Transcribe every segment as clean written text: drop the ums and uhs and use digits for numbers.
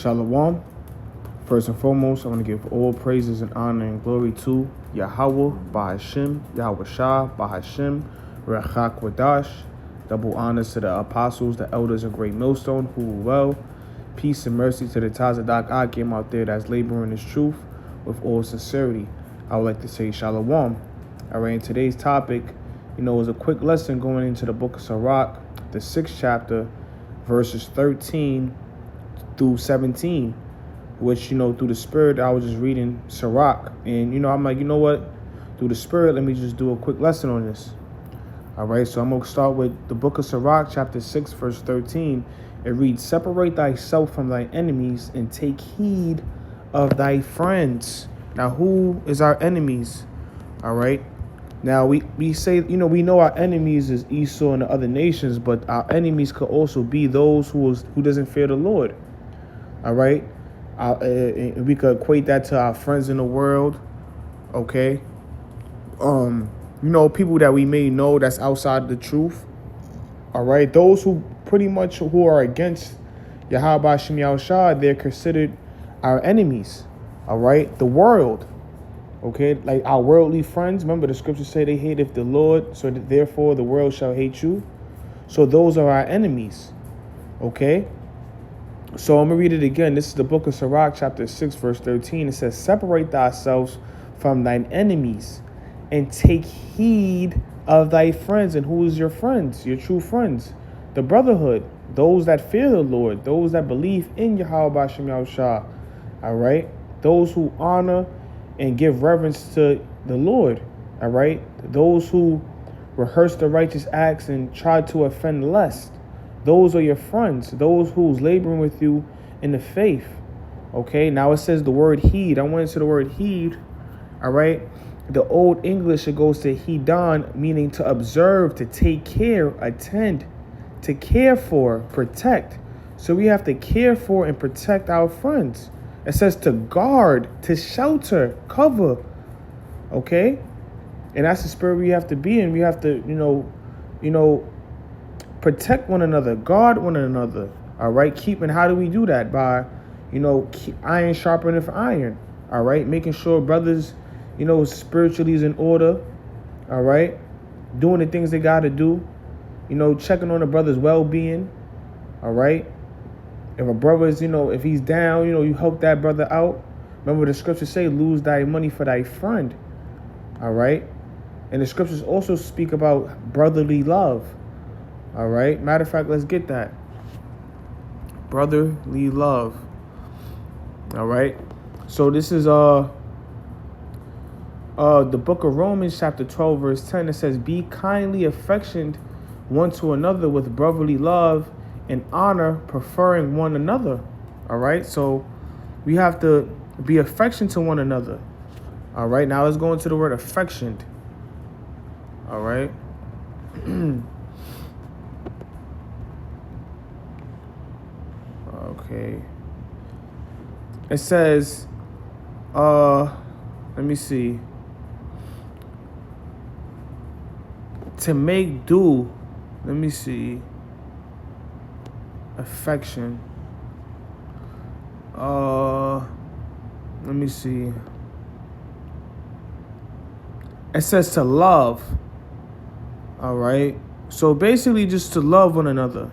Shalom. First and foremost, I want to give all praises and honor and glory to Yahweh, Bahashim, Yahweh Shah, Bahashim, Rechak Wadash. Double honors to the apostles, the elders of Great Millstone, who were well. Peace and mercy to the Sirach A came out there that's laboring his truth with all sincerity. I would like to say Shalom. All right, in today's topic, is a quick lesson going into the book of Sirach, the 6th chapter, verses 13 through 17, which, through the Spirit, I was just reading Sirach. And, I'm like, what? Through the Spirit, let me just do a quick lesson on this. All right, so I'm going to start with the book of Sirach, chapter 6, verse 13. It reads, "Separate thyself from thy enemies and take heed of thy friends." Now, who is our enemies? All right. Now, we say, we know our enemies is Esau and the other nations, but our enemies could also be those who doesn't fear the Lord. All right. We could equate that to our friends in the world. Okay. People that we may know that's outside the truth. All right. Those who are against Yahweh Shem Yahushua, they're considered our enemies. All right. The world. Okay. Like our worldly friends. Remember the scriptures say they hateth the Lord, so that therefore the world shall hate you. So those are our enemies. Okay. So I'm going to read it again. This is the book of Sirach, chapter 6, verse 13. It says, "Separate thyself from thine enemies and take heed of thy friends." And who is your friends? Your true friends. The brotherhood. Those that fear the Lord. Those that believe in Yahweh Shem Yahushua. All right. Those who honor and give reverence to the Lord. All right. Those who rehearse the righteous acts and try to offend less. Those are your friends, those who's laboring with you in the faith. Okay, now it says the word heed. I went into the word heed. All right. The Old English, it goes to heedon, meaning to observe, to take care, attend, to care for, protect. So we have to care for and protect our friends. It says to guard, to shelter, cover. Okay. And that's the spirit we have to be in. We have to, protect one another, guard one another. All right. And how do we do that? By, iron sharpeneth iron. All right. Making sure brothers, spiritually is in order. All right. Doing the things they got to do. Checking on a brother's well-being. All right. If a brother is, if he's down, you help that brother out. Remember the scriptures say, lose thy money for thy friend. All right. And the scriptures also speak about brotherly love. All right. Matter of fact, let's get that. Brotherly love. All right. So this is the book of Romans, chapter 12, verse 10. It says, "Be kindly affectioned one to another with brotherly love and honor, preferring one another." All right. So we have to be affectionate to one another. All right. Now let's go into the word affection. All right. Okay. It says, let me see. To make do. Let me see. Affection. Let me see. It says to love. All right. So basically just to love one another.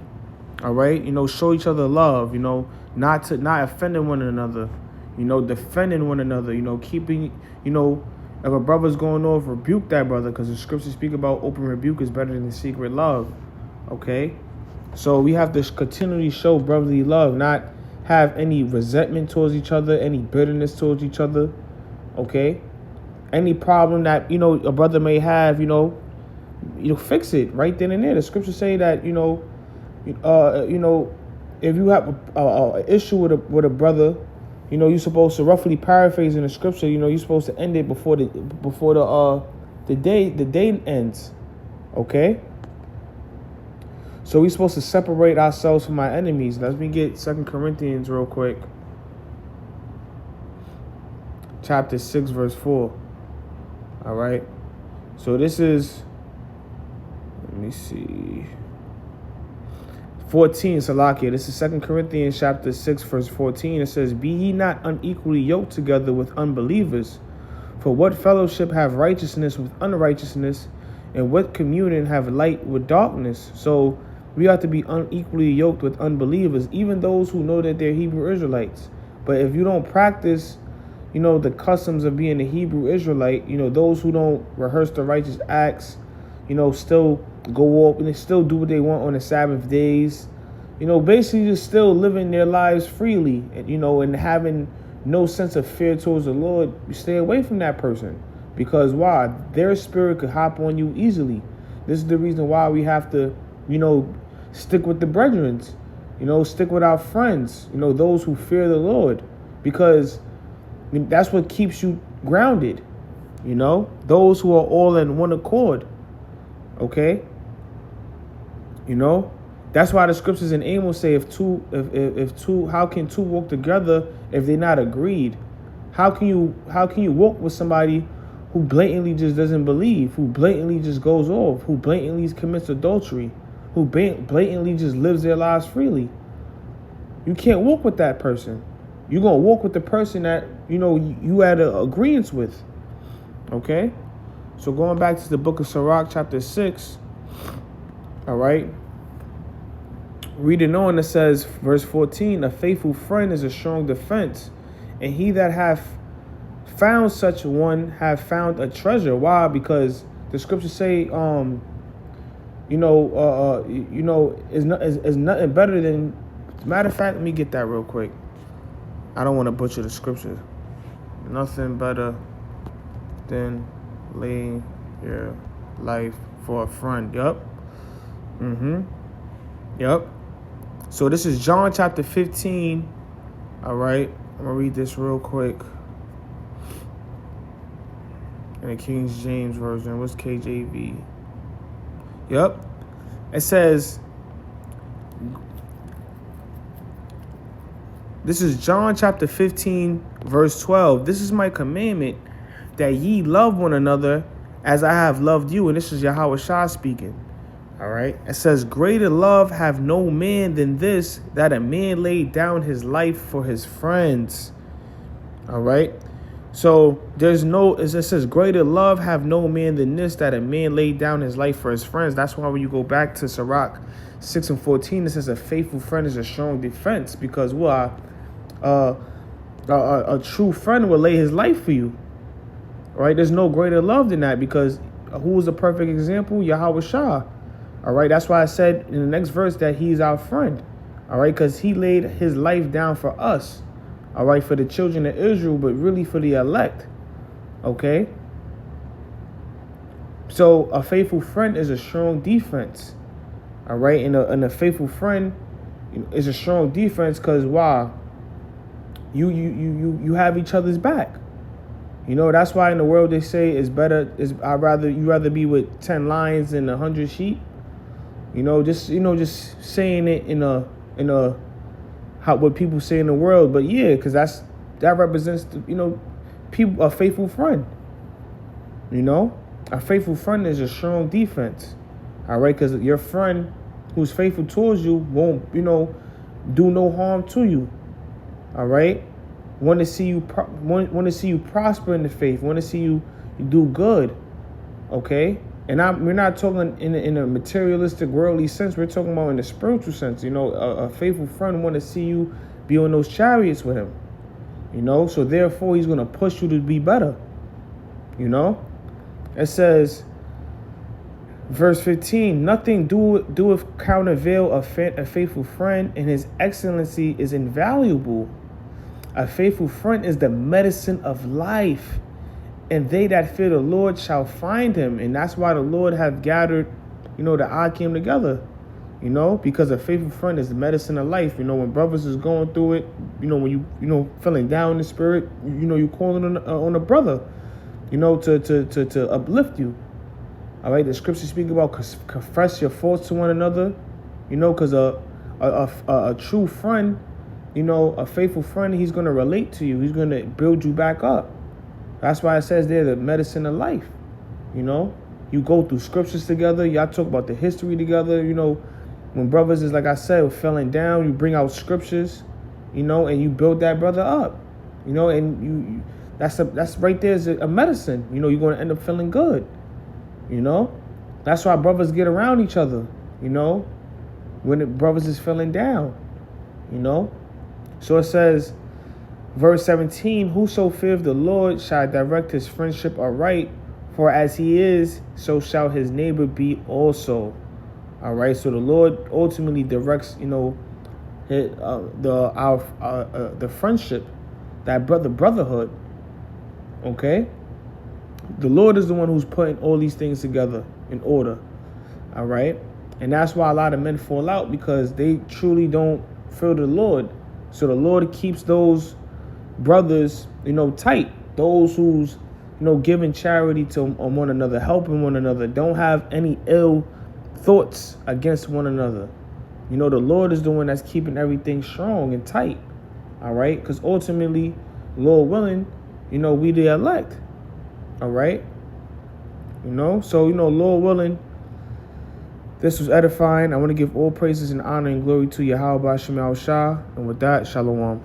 All right. Show each other love, not offending one another, defending one another, keeping, if a brother's going off, rebuke that brother, because the scriptures speak about open rebuke is better than secret love. Okay. So we have to continually show brotherly love, not have any resentment towards each other, any bitterness towards each other. Okay. Any problem that, a brother may have, fix it right then and there. The scriptures say that, if you have a issue with a brother, you're supposed to, roughly paraphrasing the scripture, you're supposed to end it before the day ends. Okay. So we're supposed to separate ourselves from our enemies. Let me get 2 Corinthians real quick. Chapter 6, verse 4. All right. So this is, let me see. 14, Salakia. This is 2 Corinthians chapter 6, verse 14. It says, "Be ye not unequally yoked together with unbelievers. For what fellowship have righteousness with unrighteousness? And what communion have light with darkness?" So we have to be unequally yoked with unbelievers, even those who know that they're Hebrew Israelites. But if you don't practice, the customs of being a Hebrew Israelite, those who don't rehearse the righteous acts, still go off and they still do what they want on the Sabbath days, basically just still living their lives freely, and having no sense of fear towards the Lord, you stay away from that person. Because why? Their spirit could hop on you easily. This is the reason why we have to, stick with the brethren, stick with our friends, those who fear the Lord. Because that's what keeps you grounded, those who are all in one accord. Okay? That's why the scriptures in Amos say if two, how can two walk together if they're not agreed? How can you walk with somebody who blatantly just doesn't believe, who blatantly just goes off, who blatantly commits adultery, who blatantly just lives their lives freely? You can't walk with that person. You're going to walk with the person that, you had an agreement with. Okay? So going back to the book of Sirach, chapter 6, all right? Reading on, it says, verse 14, "A faithful friend is a strong defense, and he that hath found such one have found a treasure." Why? Because the scriptures say, is nothing better than. Matter of fact, let me get that real quick. I don't want to butcher the scripture. Nothing better than laying your life for a friend. Yup. Yup. So this is John chapter 15. All right. I'm going to read this real quick. In the King James Version. What's KJV? Yup. It says, this is John chapter 15, verse 12. "This is my commandment, that ye love one another as I have loved you." And this is Yahweh Shah speaking. All right. It says, "Greater love have no man than this, that a man laid down his life for his friends." All right. So it says, "Greater love have no man than this, that a man laid down his life for his friends." That's why when you go back to Sirach 6 and 14, it says a faithful friend is a strong defense. Because a true friend will lay his life for you. All right. There's no greater love than that, because who was the perfect example? Yahweh Shah. All right. That's why I said in the next verse that he's our friend. All right. Because he laid his life down for us. All right. For the children of Israel, but really for the elect. Okay. So a faithful friend is a strong defense. All right. And a faithful friend is a strong defense because why? You have each other's back. That's why in the world they say you rather be with 10 lions than 100 sheep. Just saying it in a what people say in the world, but yeah, because that represents people, a faithful friend. A faithful friend is a strong defense. All right, because your friend who's faithful towards you won't do no harm to you. All right, want to see you prosper in the faith. Want to see you do good. Okay, and we're not talking in a materialistic, worldly sense. We're talking about in the spiritual sense. A faithful friend want to see you be on those chariots with him. So therefore he's going to push you to be better. It says, verse 15, "Nothing doeth countervail a faithful friend, and his excellency is invaluable. A faithful friend is the medicine of life, and they that fear the Lord shall find him." And that's why the Lord have gathered, the Akim together, because a faithful friend is the medicine of life. When brothers is going through it, when you feeling down in the spirit, you calling on a brother, to uplift you. All right, the scriptures speak about confess your faults to one another, because a true friend, a faithful friend, he's going to relate to you. He's going to build you back up. That's why it says there, the medicine of life. You go through scriptures together. Y'all talk about the history together. when brothers is, like I said, feeling down, you bring out scriptures, and you build that brother up, and that's right there is a medicine. You're going to end up feeling good. That's why brothers get around each other, when the brothers is feeling down, So it says, verse 17, whoso feareth the Lord shall direct his friendship aright, for as he is, so shall his neighbor be also. All right, so the Lord ultimately directs, the friendship, that brotherhood. Okay, the Lord is the one who's putting all these things together in order. All right, and that's why a lot of men fall out, because they truly don't fear the Lord. So the Lord keeps those brothers, tight. Those who's, giving charity to one another, helping one another, don't have any ill thoughts against one another. The Lord is the one that's keeping everything strong and tight. All right, because ultimately, Lord willing, we the elect. All right, so Lord willing, this was edifying. I want to give all praises and honor and glory to Yahweh B'Shem Yahushua. And with that, Shalom.